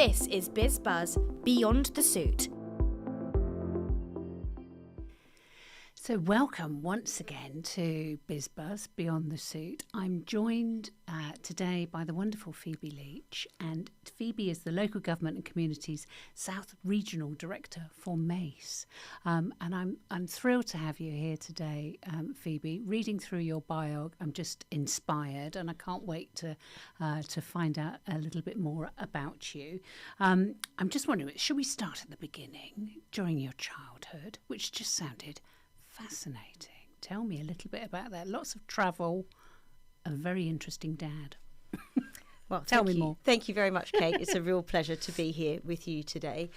This is Bizz Beyond the Suit. So welcome once again to Bizz Beyond the Suit. I'm joined today by the wonderful Phoebe Leach, and Phoebe is the Local Government and Communities South Regional Director for Mace. And I'm thrilled to have you here today, Phoebe. Reading through your bio, I'm just inspired, and I can't wait to find out a little bit more about you. I'm just wondering, should we start at the beginning, during your childhood, which just sounded fascinating. Tell me a little bit about that. Lots of travel, a very interesting dad. Well, tell me more. Thank you very much, Kate. It's a real pleasure to be here with you today.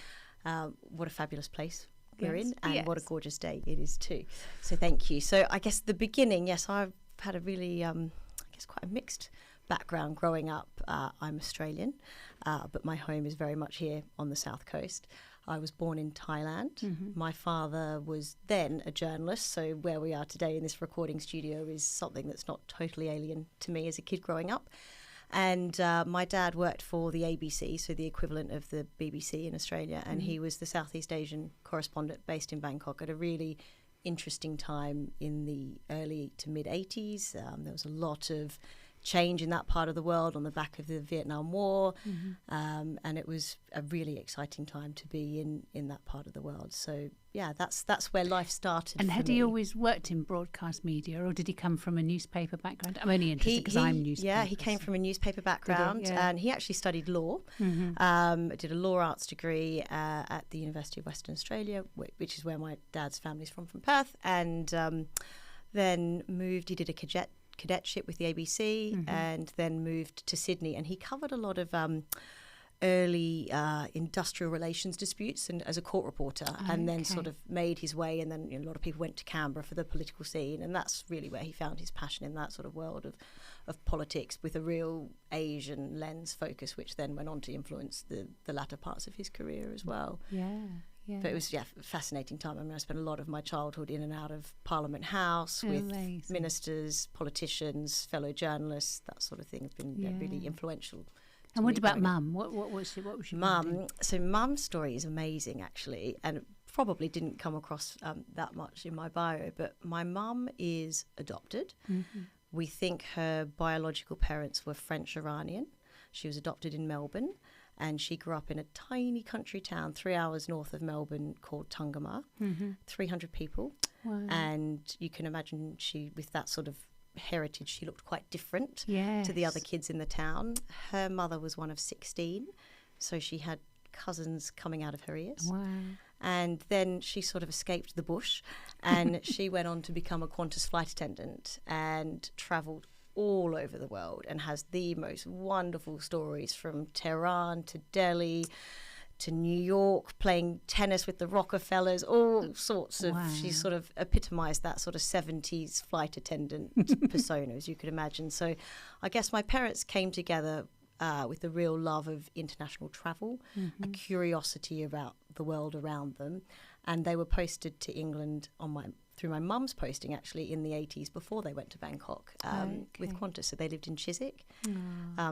What a fabulous place we're in, and what a gorgeous day it is too. So thank you. So I guess the beginning, yes, I've had a really, quite a mixed background growing up. I'm Australian, but my home is very much here on the south coast. I was born in Thailand. Mm-hmm. My father was then a journalist, so where we are today in this recording studio is something that's not totally alien to me as a kid growing up. And my dad worked for the ABC, so the equivalent of the BBC in Australia, and he was the Southeast Asian correspondent based in Bangkok at a really interesting time in the early to mid-80s. There was a lot of change in that part of the world on the back of the Vietnam War, and it was a really exciting time to be in that part of the world. So yeah, that's where life started. And had he always worked in broadcast media, or did he come from a newspaper background? I'm only interested because I'm newspaper. Yeah, he came from a newspaper background, and he actually studied law. Did a law arts degree at the University of Western Australia, which is where my dad's family's from Perth, and then moved. He did a cadetship with the ABC, and then moved to Sydney, and he covered a lot of early industrial relations disputes and as a court reporter, and then sort of made his way, and then a lot of people went to Canberra for the political scene, and that's really where he found his passion in that sort of world of politics with a real Asian lens focus, which then went on to influence the latter parts of his career as well. Yeah. But it was a fascinating time. I mean, I spent a lot of my childhood in and out of Parliament House with ministers, politicians, fellow journalists, that sort of thing. Have been really influential. And what about Mum? What was your Mum? So Mum's story is amazing, actually, and probably didn't come across that much in my bio. But my mum is adopted. We think her biological parents were French-Iranian. She was adopted in Melbourne. And she grew up in a tiny country town 3 hours north of Melbourne called Tungamah, 300 people. Wow. And you can imagine she, with that sort of heritage, she looked quite different to the other kids in the town. Her mother was one of 16, so she had cousins coming out of her ears. Wow. And then she sort of escaped the bush, and she went on to become a Qantas flight attendant and travelled all over the world, and has the most wonderful stories from Tehran to Delhi to New York, playing tennis with the Rockefellers, all sorts of. She sort of epitomised that sort of 70s flight attendant persona, as you could imagine. So I guess my parents came together with a real love of international travel, a curiosity about the world around them, and they were posted to England through my mum's posting, actually, in the 80s before they went to Bangkok with Qantas. So they lived in Chiswick.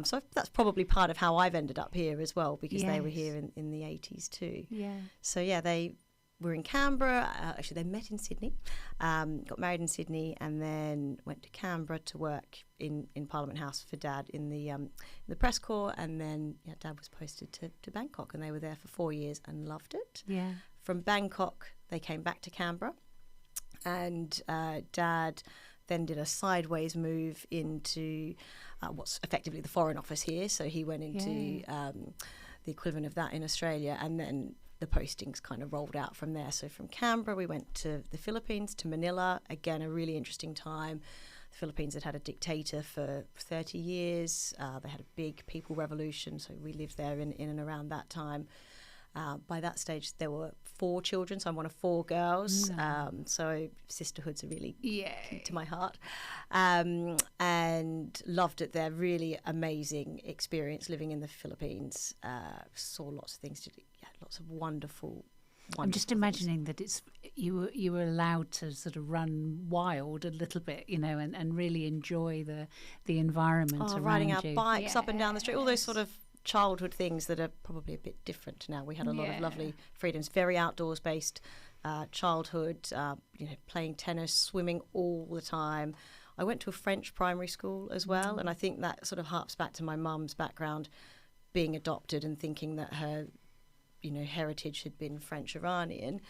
So that's probably part of how I've ended up here as well, because they were here in the 80s too. Yeah. So, they were in Canberra. Actually, they met in Sydney, got married in Sydney, and then went to Canberra to work in Parliament House for Dad in the press corps. And then Dad was posted to Bangkok, and they were there for 4 years and loved it. Yeah. From Bangkok, they came back to Canberra. And Dad then did a sideways move into what's effectively the Foreign Office here. So he went into the equivalent of that in Australia, and then the postings kind of rolled out from there. So from Canberra, we went to the Philippines, to Manila. Again, a really interesting time. The Philippines had a dictator for 30 years. They had a big people revolution, so we lived there in and around that time. By that stage, there were 4 children, so I'm one of 4 girls. So sisterhoods are really to my heart. And loved it there. Really amazing experience living in the Philippines. Saw lots of things to do. Lots of wonderful. I'm just imagining that you were allowed to sort of run wild a little bit, and really enjoy the environment around riding our you. bikes up and down the street, all those sort of childhood things that are probably a bit different now. We had a lot of lovely freedoms, very outdoors based childhood, playing tennis, swimming all the time. I went to a French primary school as well, and I think that sort of harps back to my mum's background, being adopted and thinking that her heritage had been French Iranian.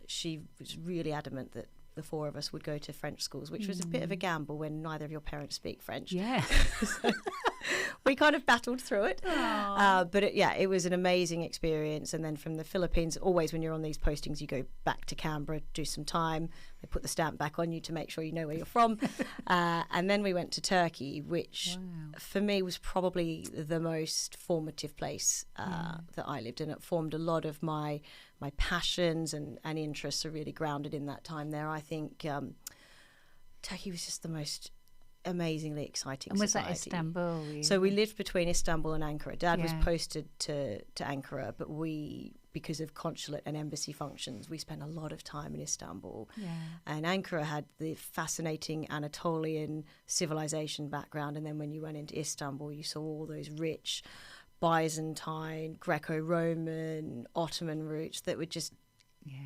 She was really adamant that the four of us would go to French schools, which was a bit of a gamble when neither of your parents speak French. So we kind of battled through it. But it was an amazing experience. And then from the Philippines, always when you're on these postings, you go back to Canberra, do some time. They put the stamp back on you to make sure you know where you're from. And then we went to Turkey, which for me was probably the most formative place that I lived in. It formed a lot of my passions and interests are really grounded in that time there. I think Turkey was just the most amazingly exciting and was society. that Istanbul? So we lived between Istanbul and Ankara. Dad was posted to Ankara, but because of consulate and embassy functions, we spent a lot of time in Istanbul. And Ankara had the fascinating Anatolian civilization background, and then when you went into Istanbul, you saw all those rich Byzantine, Greco-Roman, Ottoman roots that were just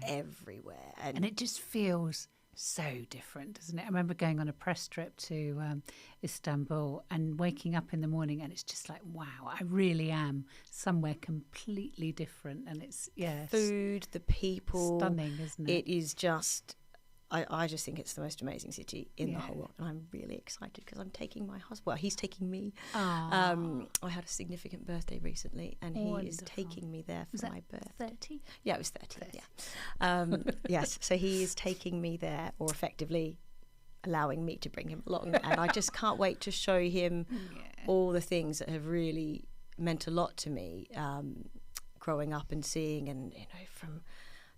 everywhere. And it just feels so different, doesn't it? I remember going on a press trip to Istanbul and waking up in the morning and it's just like, wow, I really am somewhere completely different. And it's, food, the people. Stunning, isn't it? It is just... I just think it's the most amazing city in the whole world, and I'm really excited because I'm taking my husband. Well, he's taking me. I had a significant birthday recently, and he is taking me there for my birthday. 30? Yeah, it was 30. Yes, so he is taking me there, or effectively allowing me to bring him along, and I just can't wait to show him all the things that have really meant a lot to me, growing up and seeing, and from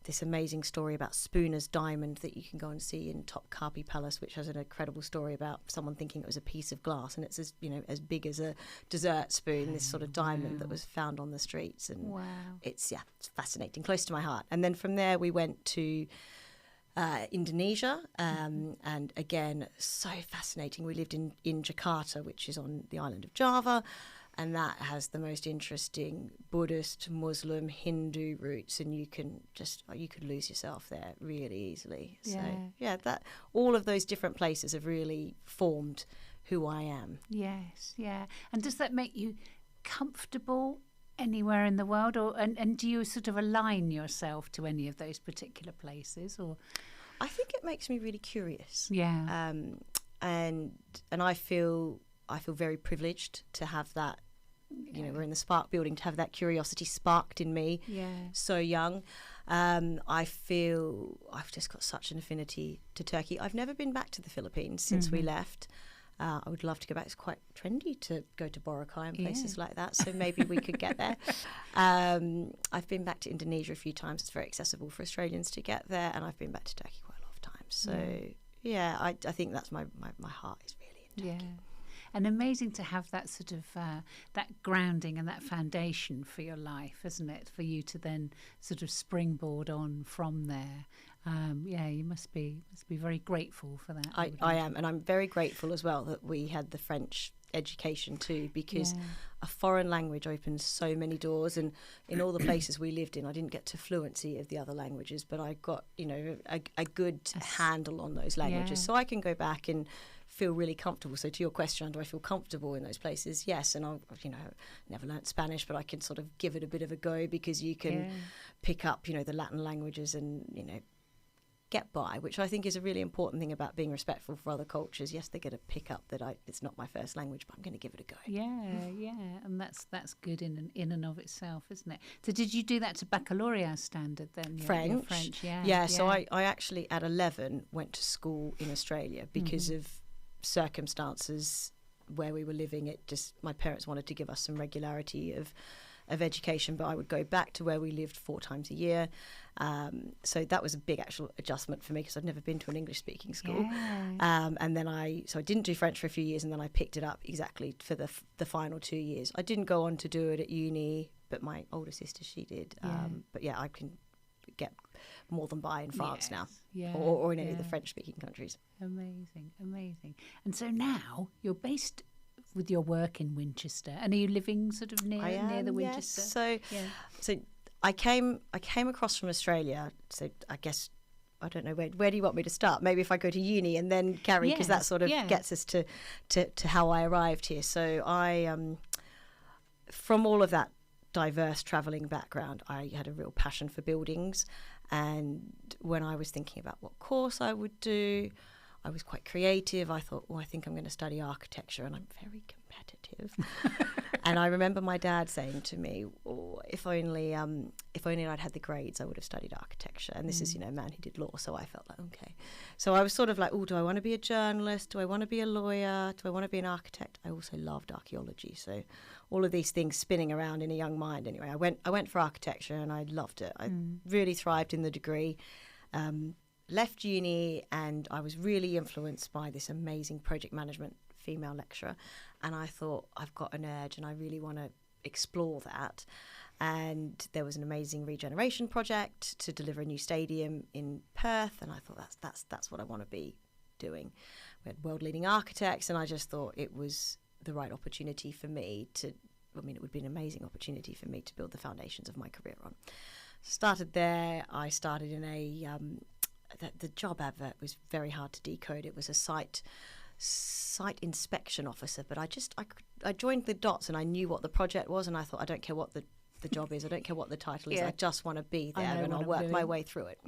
this amazing story about Spooner's diamond that you can go and see in Topkapi Palace, which has an incredible story about someone thinking it was a piece of glass, and it's as big as a dessert spoon, this sort of diamond that was found on the streets. And it's fascinating, close to my heart. And then from there we went to Indonesia, and again, so fascinating. We lived in Jakarta, which is on the island of Java, and that has the most interesting Buddhist, Muslim, Hindu roots, and you could lose yourself there really easily. So that all of those different places have really formed who I am. Yes, and does that make you comfortable anywhere in the world, and do you sort of align yourself to any of those particular places, or? I think it makes me really curious. And I feel very privileged to have that. We're in the Spark building, to have that curiosity sparked in me so young. I feel I've just got such an affinity to Turkey. I've never been back to the Philippines since we left. I would love to go back. It's quite trendy to go to Boracay and places like that, so maybe we could get there. I've been back to Indonesia a few times. It's very accessible for Australians to get there, and I've been back to Turkey quite a lot of times. So I think that's my heart is really in Turkey. And amazing to have that sort of that grounding and that foundation for your life, isn't it? For you to then sort of springboard on from there. You must be very grateful for that. I am, and I'm very grateful as well that we had the French education too, because a foreign language opens so many doors, and in all the places we lived in, I didn't get to fluency of the other languages, but I got a good handle on those languages, so I can go back and feel really comfortable. So to your question, do I feel comfortable in those places? Yes, and I've never learnt Spanish, but I can sort of give it a bit of a go, because you can pick up the Latin languages and get by, which I think is a really important thing about being respectful for other cultures. Yes, they're going to pick up that it's not my first language, but I'm going to give it a go. And that's good in and of itself, isn't it? So did you do that to baccalaureate standard then? French. French, So I actually at 11 went to school in Australia because of circumstances where we were living. It just, my parents wanted to give us some regularity of education, but I would go back to where we lived 4 times a year. So that was a big actual adjustment for me, because I'd never been to an English speaking school. And then I didn't do French for a few years, and then I picked it up exactly for the final 2 years. I didn't go on to do it at uni, but my older sister, she did. But I can get more than by in France now, or in any of the French speaking countries. Amazing. And so now you're based with your work in Winchester. And are you living sort of near the Winchester? Yes. So I came across from Australia. So I guess, I don't know, where do you want me to start? Maybe if I go to uni and then carry, because that sort of gets us to how I arrived here. So I, from all of that diverse travelling background, I had a real passion for buildings. And when I was thinking about what course I would do, I was quite creative. I thought, I think I'm going to study architecture, and I'm very competitive. And I remember my dad saying to me, if only I'd had the grades, I would have studied architecture. And this is, a man who did law, so I felt like, okay. So I was sort of like, do I want to be a journalist? Do I want to be a lawyer? Do I want to be an architect? I also loved archaeology, so all of these things spinning around in a young mind. Anyway, I went for architecture, and I loved it. I really thrived in the degree. Left uni, and I was really influenced by this amazing project management female lecturer, and I thought, I've got an urge and I really want to explore that. And there was an amazing regeneration project to deliver a new stadium in Perth, and I thought that's what I want to be doing. We had world leading architects, and I just thought it was the right opportunity for me it would be an amazing opportunity for me to build the foundations of my career on. Started there. I started in the job advert was very hard to decode. It was a site inspection officer, but I joined the dots, and I knew what the project was, and I thought, I don't care what the job is, I don't care what the title is, I just want to be there, and I'll work my way through it.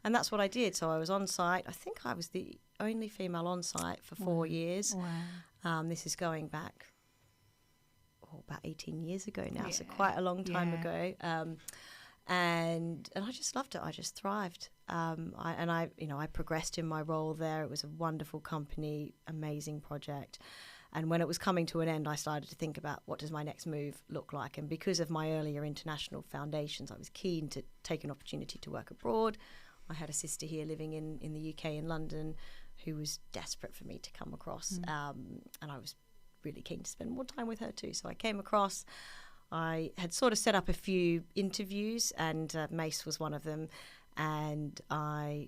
And that's what I did. So I was on site. I think I was the only female on site for 4 years. This is going back about 18 years ago now, so quite a long time ago. And I just loved it. I just thrived. I progressed in my role there. It was a wonderful company, amazing project. And when it was coming to an end, I started to think about, what does my next move look like? And because of my earlier international foundations, I was keen to take an opportunity to work abroad. I had a sister here living in the UK, in London, who was desperate for me to come across. And I was really keen to spend more time with her too. So I came across. I had sort of set up a few interviews, and Mace was one of them. And I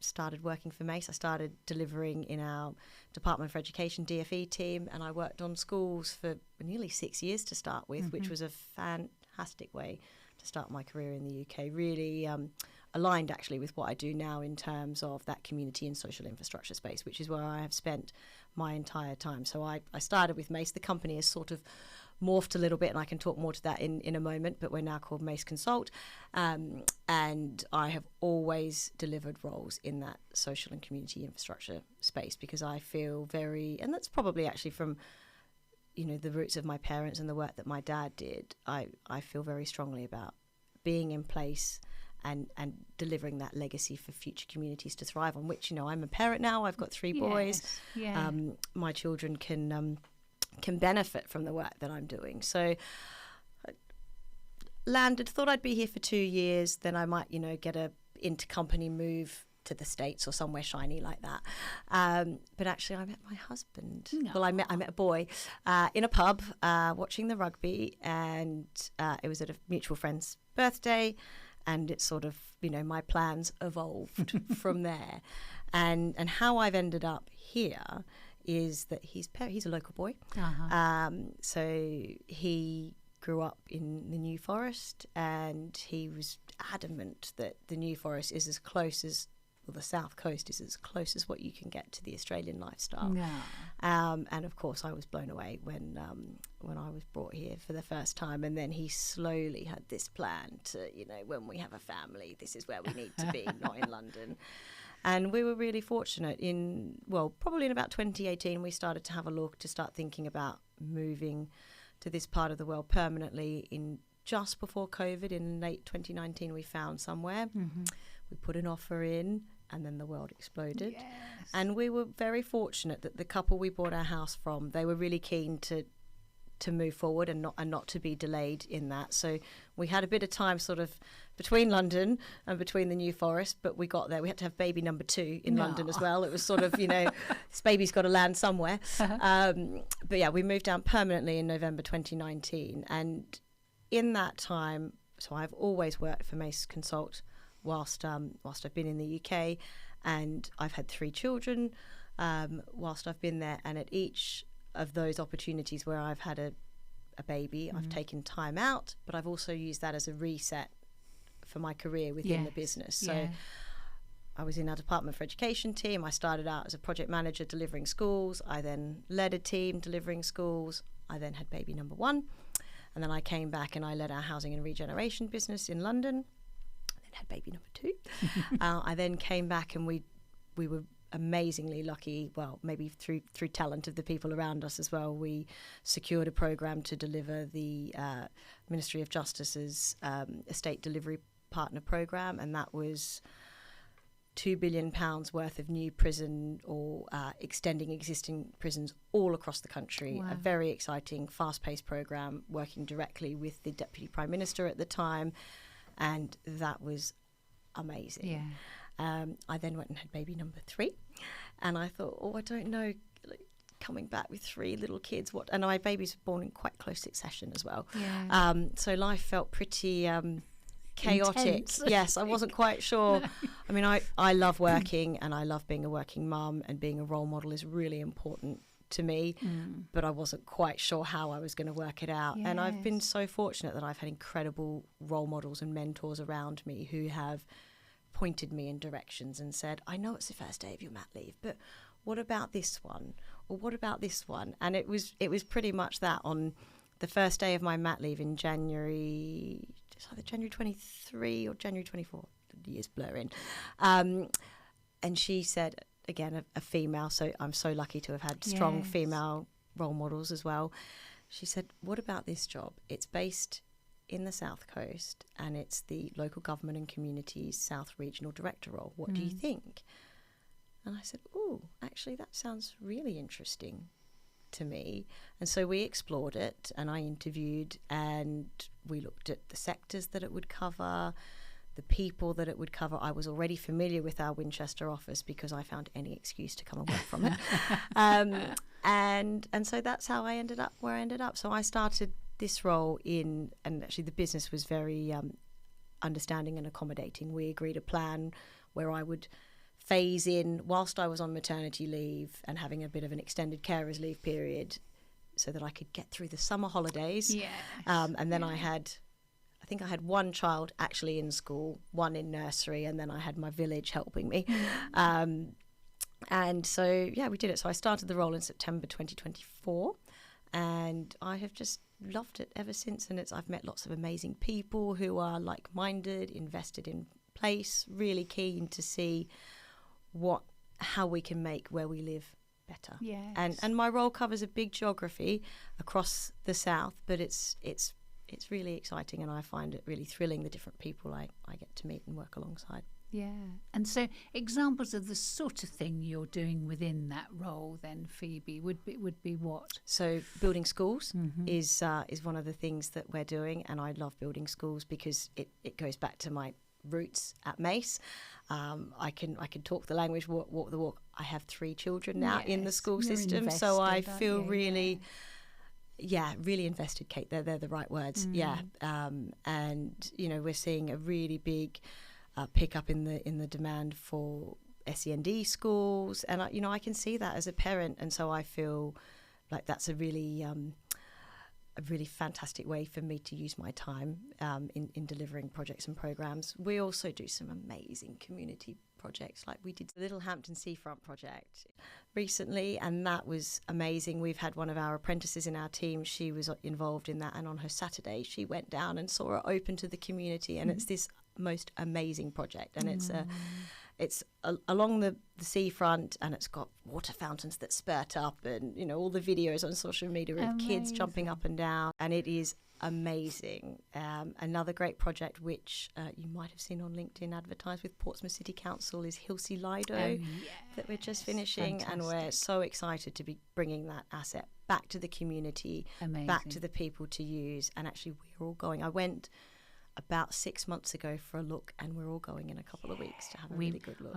started working for Mace. I started delivering in our Department for Education DFE team, and I worked on schools for nearly 6 years to start with, which was a fantastic way to start my career in the UK. Really aligned actually with what I do now in terms of that community and social infrastructure space, which is where I have spent my entire time. So I started with Mace. The company has sort of morphed a little bit, and I can talk more to that in a moment, but we're now called Mace Consult, and I have always delivered roles in that social and community infrastructure space, because I feel and that's probably actually from the roots of my parents and the work that my dad did. I feel very strongly about being in place and delivering that legacy for future communities to thrive on, which I'm a parent now. I've got 3 boys. My children can benefit from the work that I'm doing. So I thought I'd be here for 2 years, then I might, get a intercompany move to the States or somewhere shiny like that. But actually I met my husband. No. Well, I met a boy in a pub watching the rugby, and it was at a mutual friend's birthday, and it sort of, my plans evolved from there. And how I've ended up here is that he's a local boy. So he grew up in the New Forest, and he was adamant that the New Forest is as close as, the South Coast is as close as what you can get to the Australian lifestyle. And of course I was blown away when I was brought here for the first time, and then he slowly had this plan to, when we have a family, this is where we need to be, not in London. And we were really fortunate probably in about 2018, we started to have a look to start thinking about moving to this part of the world permanently. In just before COVID, in late 2019, we found somewhere. We put an offer in, and then the world exploded. And we were very fortunate that the couple we bought our house from, they were really keen to move forward and not to be delayed in that. So we had a bit of time sort of between London and between the New Forest, but we got there. We had to have baby number 2 in London as well. It was sort of, this baby's got to land somewhere. But yeah, we moved down permanently in November 2019. And in that time, so I've always worked for Mace Consult whilst I've been in the UK, and I've had 3 children whilst I've been there, and at each of those opportunities where I've had a baby, I've taken time out, but I've also used that as a reset for my career within the business. So I was in our Department for Education team. I started out as a project manager delivering schools. I then led a team delivering schools. I then had baby number 1. And then I came back and I led our housing and regeneration business in London. I then had baby number 2. I then came back and we were amazingly lucky, well, maybe through talent of the people around us as well. We secured a programme to deliver the Ministry of Justice's Estate Delivery Partner Programme, and that was £2 billion worth of new prison or extending existing prisons all across the country. Wow. A very exciting, fast-paced programme, working directly with the Deputy Prime Minister at the time, and that was amazing. Yeah. I then went and had baby number 3, and I thought, I don't know, coming back with 3 little kids, what? And my babies were born in quite close succession as well. Yeah. So life felt pretty chaotic. Intense. Yes, I wasn't quite sure. No. I mean, I love working and I love being a working mum, and being a role model is really important to me, but I wasn't quite sure how I was going to work it out. Yes. And I've been so fortunate that I've had incredible role models and mentors around me who have pointed me in directions and said, I know it's the first day of your mat leave, but what about this one? Or what about this one? And it was pretty much that. On the first day of my mat leave in January, it's either January 23 or January 24, the years blur in. And she said, again, a female, so I'm so lucky to have had strong female role models as well. She said, what about this job? It's based in the South Coast, and it's the Local Government and Communities South Regional Director role. What do you think? And I said, actually, that sounds really interesting to me. And so we explored it, and I interviewed, and we looked at the sectors that it would cover, the people that it would cover. I was already familiar with our Winchester office because I found any excuse to come and work from it. And so that's how I ended up where I ended up. So I started this role and actually the business was very understanding and accommodating. We agreed a plan where I would phase in whilst I was on maternity leave and having a bit of an extended carers leave period so that I could get through the summer holidays. Yes. And then I think I had 1 child actually in school, 1 in nursery, and then I had my village helping me. And so, we did it. So I started the role in September 2024, and I have just loved it ever since. And I've met lots of amazing people who are like-minded, invested in place, really keen to see how we can make where we live better. Yes. And my role covers a big geography across the south, but it's really exciting, and I find it really thrilling, the different people I get to meet and work alongside. Yeah. And so examples of the sort of thing you're doing within that role then, Phoebe, would be what? So building schools is one of the things that we're doing, and I love building schools because it goes back to my roots at Mace. I can talk the language, walk the walk. I have 3 children now in the school system, invested, so I feel really invested, Kate. They're the right words. And we're seeing a really big pick up in the demand for SEND schools, and I can see that as a parent, and so I feel like that's a really fantastic way for me to use my time in delivering projects and programs. We also do some amazing community projects, like we did the Little Hampton Seafront project recently, and that was amazing. We've had one of our apprentices in our team, she was involved in that, and on her Saturday she went down and saw it open to the community, and it's this most amazing project, and it's along the seafront, and it's got water fountains that spurt up, and all the videos on social media of kids jumping up and down, and it is amazing. Another great project which you might have seen on LinkedIn advertised with Portsmouth City Council is Hilsey Lido that we're just finishing. Fantastic. And we're so excited to be bringing that asset back to the community, back to the people to use. And actually we're all going. I went about 6 months ago for a look, and we're all going in a couple of weeks to have a really good look.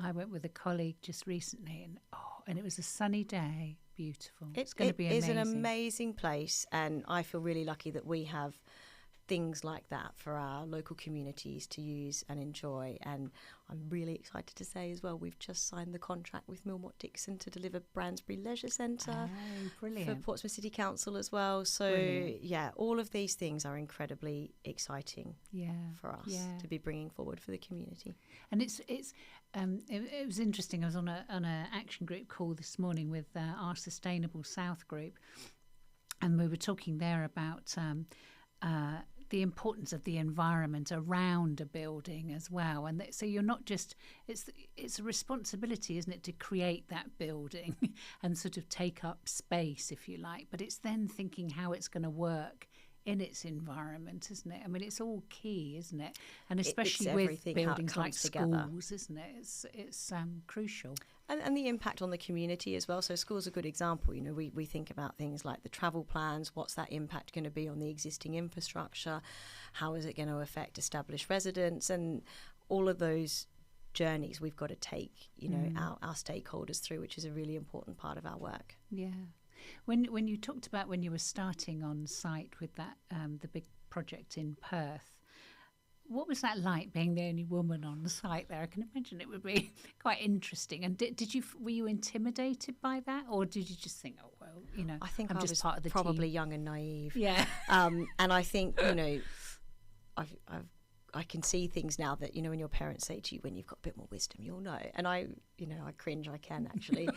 I went with a colleague just recently, and it was a sunny day. Beautiful. It's going to be amazing. It is an amazing place, and I feel really lucky that we have things like that for our local communities to use and enjoy. And I'm really excited to say as well, we've just signed the contract with Millmott Dixon to deliver Bransbury Leisure Centre for Portsmouth City Council as well. So yeah, all of these things are incredibly exciting for us to be bringing forward for the community. And it was interesting. I was on a action group call this morning with our Sustainable South group, and we were talking there about the importance of the environment around a building as well. And so you're not just, it's a responsibility, isn't it, to create that building and sort of take up space, if you like, but it's then thinking how it's going to work in its environment, isn't it? I mean, it's all key, isn't it? And especially with buildings like schools, isn't it? It's crucial. And the impact on the community as well. So school's a good example. You know, we think about things like the travel plans. What's that impact going to be on the existing infrastructure? How is it going to affect established residents? And all of those journeys we've got to take, you know, our stakeholders through, which is a really important part of our work. Yeah. When you talked about when you were starting on site with that the big project in Perth, what was that like, being the only woman on site there? I can imagine it would be quite interesting. And were you intimidated by that, or did you just think, oh well, you know, I think I'm I just was part of the probably team. young and naive. Yeah. And I think, you know, I can see things now that, you know, when your parents say to you, when you've got a bit more wisdom, you'll know. And I cringe. I can actually,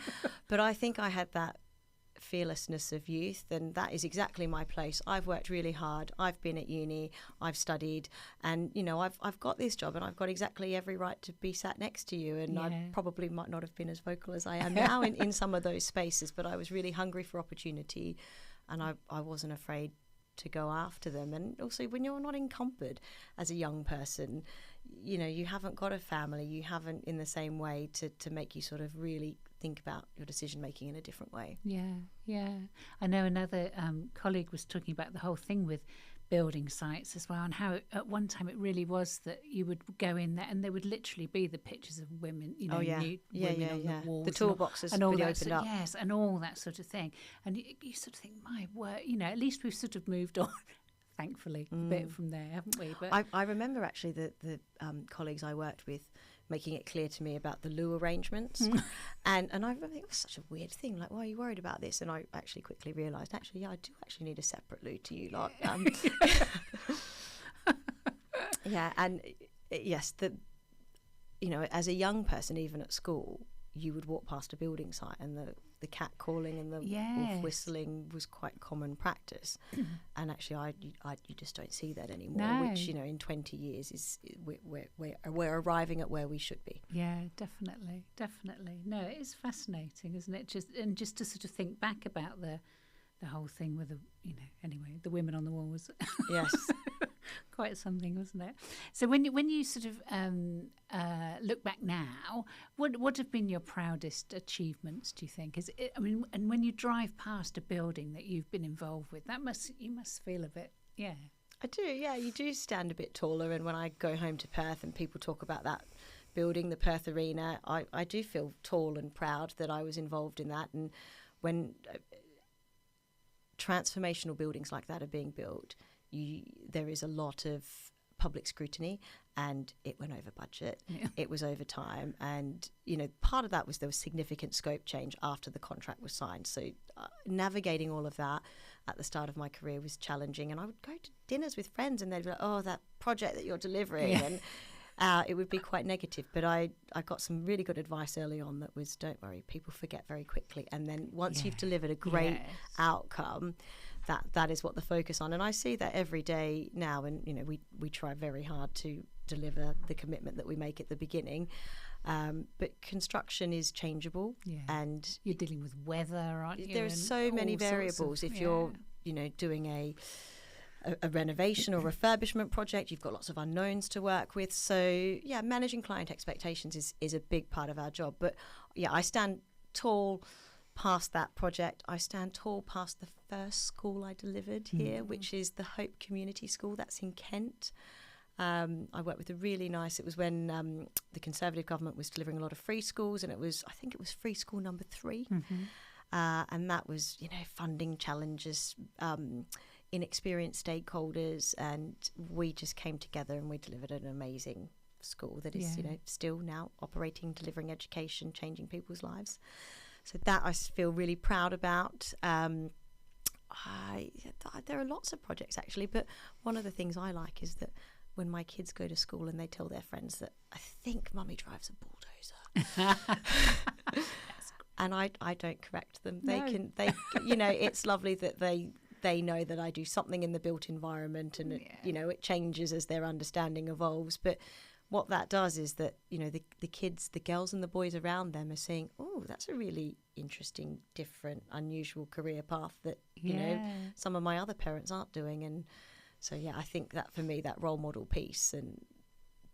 but I think I had that fearlessness of youth, and that is exactly my place. I've worked really hard. I've been at uni, I've studied, and you know, I've got this job, and I've got exactly every right to be sat next to you. And I probably might not have been as vocal as I am now in some of those spaces, but I was really hungry for opportunity, and I wasn't afraid to go after them. And also, when you're not encumbered as a young person, you know, you haven't got a family, you haven't in the same way to make you sort of really think about your decision making in a different way. Yeah. I know another colleague was talking about the whole thing with building sites as well, and how at one time it really was that you would go in there and there would literally be the pictures of women, you know, nude women on the walls, the toolboxes and all really that opened up. Yes, and all that sort of thing. And you sort of think, my word, you know, at least we've sort of moved on. Thankfully, a bit from there, haven't we? But I remember actually the colleagues I worked with making it clear to me about the loo arrangements. and I remember it was such a weird thing, like, why are you worried about this? And I actually quickly realised, actually, I do actually need a separate loo to you lot. Yeah, and yes, you know, as a young person, even at school, you would walk past a building site and the cat calling and the wolf whistling was quite common practice. And actually, you just don't see that anymore, which, you know, in 20 years we're arriving at where we should be. Yeah, definitely. No, it is fascinating, isn't it? Just to sort of think back about the whole thing with the women on the walls. Yes. Quite something, wasn't it? So when you sort of look back now, what have been your proudest achievements, do you think? And when you drive past a building that you've been involved with, you must feel a bit, yeah. I do, yeah. You do stand a bit taller, and when I go home to Perth and people talk about that building, the Perth Arena, I do feel tall and proud that I was involved in that. And when transformational buildings like that are being built, there is a lot of public scrutiny, and it went over budget. Yeah. It was over time, and you know, part of that was there was significant scope change after the contract was signed. So navigating all of that at the start of my career was challenging, and I would go to dinners with friends, and they'd be like, "Oh, that project that you're delivering," and it would be quite negative. But I got some really good advice early on that was, don't worry, people forget very quickly, and then once you've delivered a great outcome, that is what the focus on. And I see that every day now, and you know, we try very hard to deliver the commitment that we make at the beginning, but construction is changeable, and you're dealing with weather, aren't you? There are so many variables. If you're, you know, doing a renovation or refurbishment project, you've got lots of unknowns to work with. So yeah, managing client expectations is a big part of our job. But yeah, I stand tall past that project. I stand tall past the first school I delivered here, which is the Hope Community School. That's in Kent. I worked with it was when the Conservative government was delivering a lot of free schools, and I think it was free school number 3. And that was, you know, funding challenges inexperienced stakeholders, and we just came together and we delivered an amazing school that is, still now operating, delivering education, changing people's lives. So that I feel really proud about. There are lots of projects actually, but one of the things I like is that when my kids go to school and they tell their friends that I think mummy drives a bulldozer. And I don't correct them. It's lovely that they know that I do something in the built environment, and it changes as their understanding evolves. But what that does is that, the kids, the girls and the boys around them are saying, oh, that's a really interesting, different, unusual career path that, some of my other parents aren't doing. And so, I think that for me, that role model piece and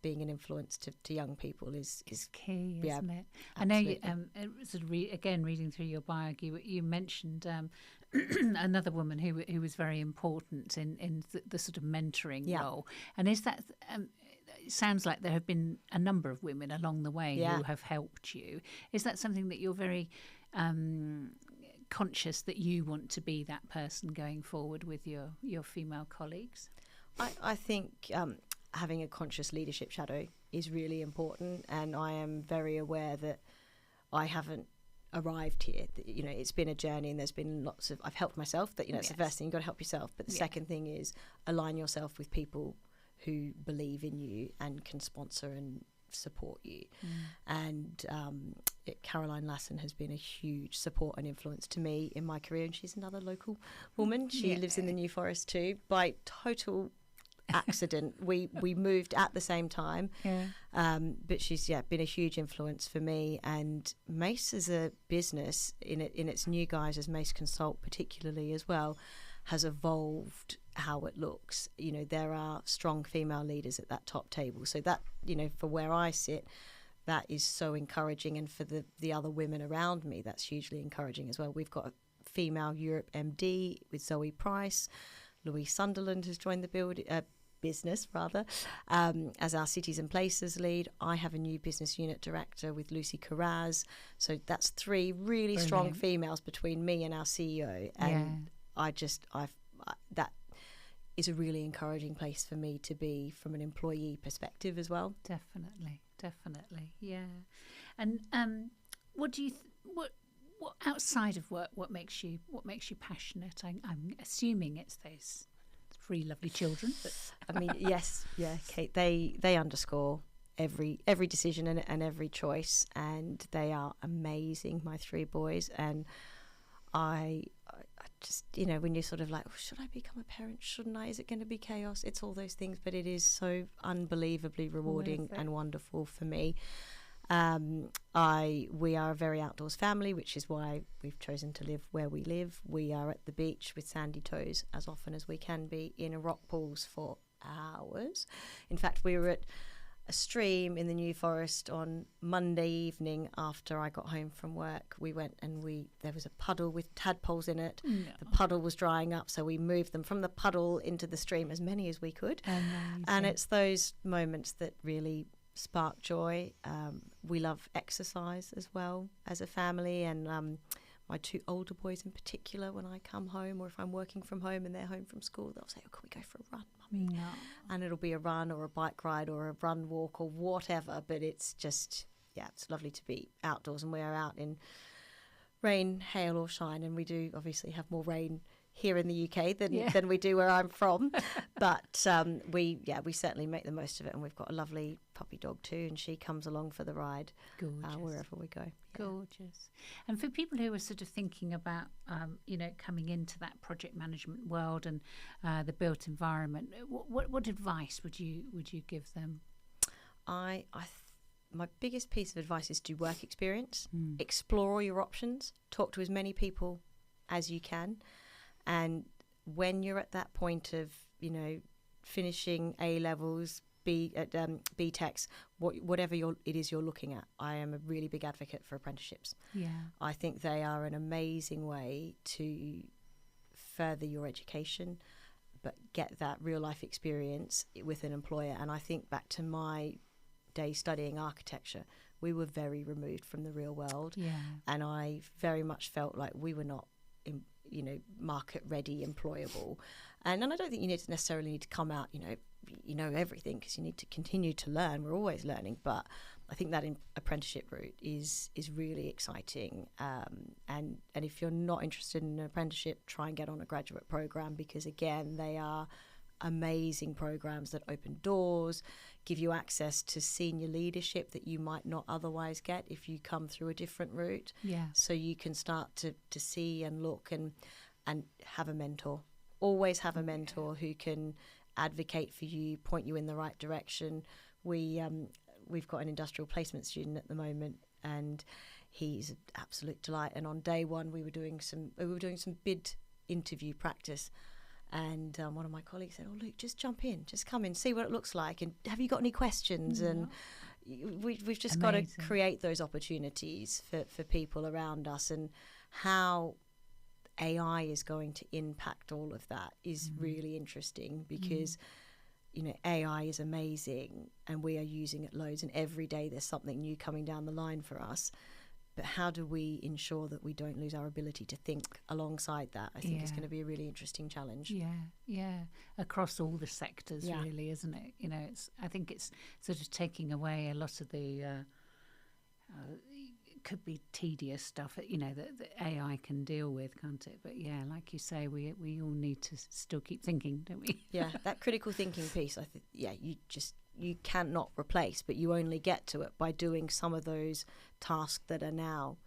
being an influence to young people is key, isn't it? Absolutely. I know you, again, reading through your bio, you mentioned another woman who was very important in the sort of mentoring role. And is that... it sounds like there have been a number of women along the way who have helped you. Is that something that you're very conscious that you want to be that person going forward with your female colleagues? I think having a conscious leadership shadow is really important, and I am very aware that I haven't arrived here. It's been a journey, and there's been lots of... I've helped myself. That it's the first thing, you've got to help yourself. But the second thing is align yourself with people who believe in you and can sponsor and support you. And Caroline Lassen has been a huge support and influence to me in my career, and she's another local woman. She lives in the New Forest too. By total accident, we moved at the same time, but she's been a huge influence for me. And Mace as a business, in its new guise as Mace Consult particularly as well, has evolved how it looks. There are strong female leaders at that top table, so that, for where I sit, that is so encouraging, and for the other women around me, that's hugely encouraging as well. We've got a female Europe MD with Zoe Price. Louise Sunderland has joined the business as our Cities and Places lead. I have a new business unit director with Lucy Carraz. So that's 3 really strong females between me and our CEO, and that is a really encouraging place for me to be from an employee perspective as well. Definitely, yeah. And what do you what outside of work, what makes you passionate? I'm assuming it's those 3 lovely children. But I mean, yes, Kate. They underscore every decision and every choice, and they are amazing. My 3 boys, and I just, when you're sort of like, should I become a parent? Shouldn't I? Is it going to be chaos? It's all those things, but it is so unbelievably rewarding and wonderful for me. We are a very outdoors family, which is why we've chosen to live where we live. We are at the beach with sandy toes as often as we can be, in rock pools for hours. In fact, we were at a stream in the New Forest on Monday evening after I got home from work. We went and there was a puddle with tadpoles in it. No. The puddle was drying up, so we moved them from the puddle into the stream, as many as we could. Amazing. And it's those moments that really spark joy. We love exercise as well as a family, and my 2 older boys in particular, when I come home or if I'm working from home and they're home from school, they'll say, can we go for a run, Mummy? No. And it'll be a run or a bike ride or a run walk or whatever, but it's just, it's lovely to be outdoors, and we're out in rain, hail or shine, and we do obviously have more rain here in the UK than we do where I'm from, but we certainly make the most of it, and we've got a lovely puppy dog too, and she comes along for the ride wherever we go. Gorgeous. And for people who are sort of thinking about coming into that project management world and the built environment, what advice would you give them? My biggest piece of advice is do work experience, explore your options, talk to as many people as you can. And when you're at that point of, finishing A levels, BTECs, whatever it is you're looking at, I am a really big advocate for apprenticeships. Yeah, I think they are an amazing way to further your education, but get that real life experience with an employer. And I think back to my day studying architecture, we were very removed from the real world, and I very much felt like we were not market ready, employable. And I don't think you necessarily need to come out, you know everything, because you need to continue to learn. We're always learning, but I think that apprenticeship route is really exciting. And if you're not interested in an apprenticeship, try and get on a graduate program, because again, they are amazing programs that open doors, give you access to senior leadership that you might not otherwise get if you come through a different route. Yeah. So you can start to see and look and have a mentor. Always have a mentor who can advocate for you, point you in the right direction. We've got an industrial placement student at the moment, and he's an absolute delight. And on day one, we were doing some bid interview practice. And one of my colleagues said, "Oh, Luke, just jump in, just come in, see what it looks like, and have you got any questions?" And we've just got to create those opportunities for people around us, and how AI is going to impact all of that is really interesting, because AI is amazing and we are using it loads, and every day there's something new coming down the line for us. But how do we ensure that we don't lose our ability to think alongside that? I think it's going to be a really interesting challenge. Yeah. Across all the sectors, really, isn't it? I think it's sort of taking away a lot of the could be tedious stuff, that AI can deal with, can't it? But yeah, like you say, we all need to still keep thinking, don't we? Yeah, that critical thinking piece, I think, you cannot replace, but you only get to it by doing some of those tasks that are now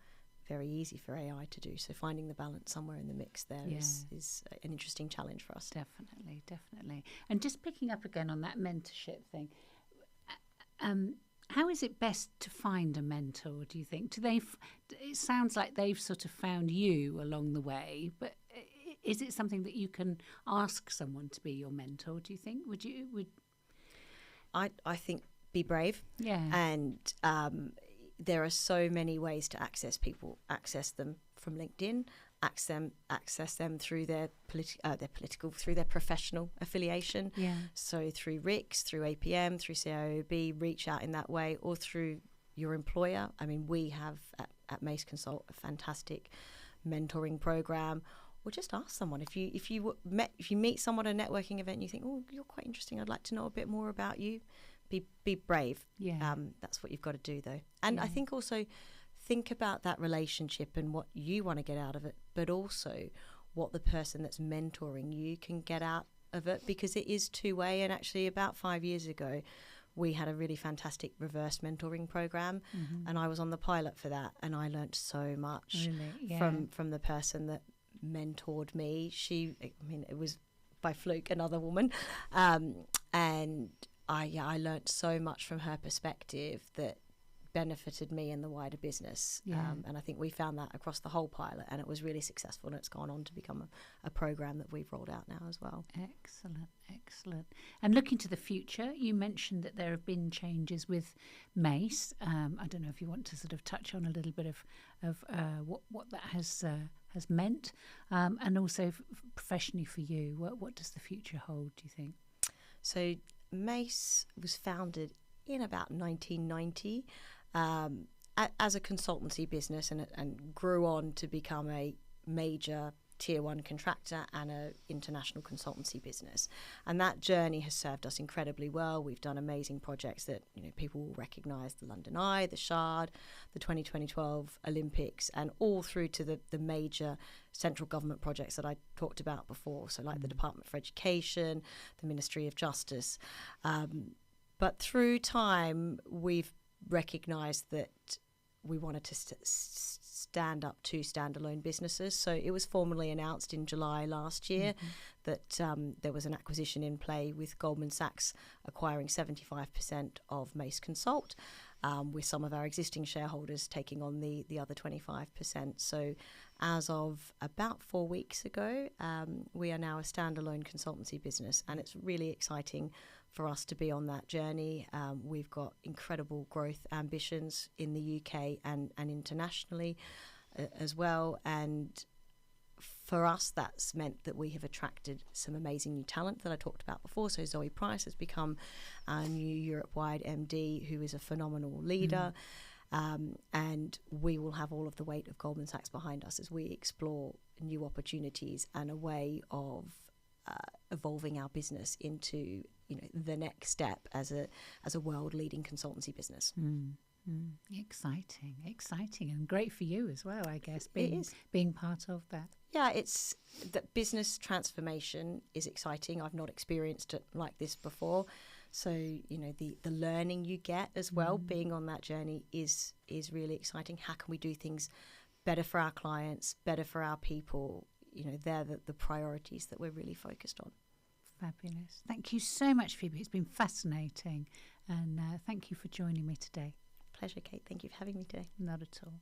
very easy for AI to do. So finding the balance somewhere in the mix there is an interesting challenge for us. Definitely. And just picking up again on that mentorship thing, how is it best to find a mentor, do you think? It sounds like they've sort of found you along the way, but is it something that you can ask someone to be your mentor, do you think? I think be brave. Yeah. And there are so many ways to access people. Access them from LinkedIn, access them through their political, through their professional affiliation. Yeah. So through RICS, through APM, through CIOB, reach out in that way, or through your employer. I mean, we have at Mace Consult a fantastic mentoring program. Or just ask someone, if you meet someone at a networking event and you think, "Oh, you're quite interesting, I'd like to know a bit more about you," be brave. Yeah. That's what you've got to do, though. And I think also think about that relationship and what you want to get out of it, but also what the person that's mentoring you can get out of it, because it is two-way. And actually, about 5 years ago, we had a really fantastic reverse mentoring program, and I was on the pilot for that, and I learned so much from the person that mentored me. It was by fluke, another woman, and I learnt so much from her perspective that benefited me and the wider business. And I think we found that across the whole pilot, and it was really successful, and it's gone on to become a program that we've rolled out now as well. Excellent. And looking to the future, you mentioned that there have been changes with Mace. I don't know if you want to sort of touch on a little bit of what that has meant, and also professionally for you. What does the future hold, do you think? So Mace was founded in about 1990 as a consultancy business, and grew on to become a major tier one contractor and an international consultancy business. And that journey has served us incredibly well. We've done amazing projects that people will recognise: the London Eye, the Shard, the 2012 Olympics, and all through to the major central government projects that I talked about before. So like the Department for Education, the Ministry of Justice. But through time, we've recognised that we wanted to stand up two standalone businesses. So it was formally announced in July last year that there was an acquisition in play, with Goldman Sachs acquiring 75% of Mace Consult, with some of our existing shareholders taking on the other 25%. So as of about 4 weeks ago, we are now a standalone consultancy business, and it's really exciting for us to be on that journey. We've got incredible growth ambitions in the UK and internationally as well. And for us, that's meant that we have attracted some amazing new talent that I talked about before. So Zoe Price has become our new Europe-wide MD, who is a phenomenal leader. And we will have all of the weight of Goldman Sachs behind us as we explore new opportunities and a way of evolving our business into, the next step as a world-leading consultancy business. Exciting, and great for you as well, I guess, being part of that. Yeah, it's that business transformation is exciting. I've not experienced it like this before. So, the learning you get as well, being on that journey is really exciting. How can we do things better for our clients, better for our people? They're the priorities that we're really focused on. Fabulous. Thank you so much, Phoebe. It's been fascinating. And thank you for joining me today. Pleasure, Kate. Thank you for having me today. Not at all.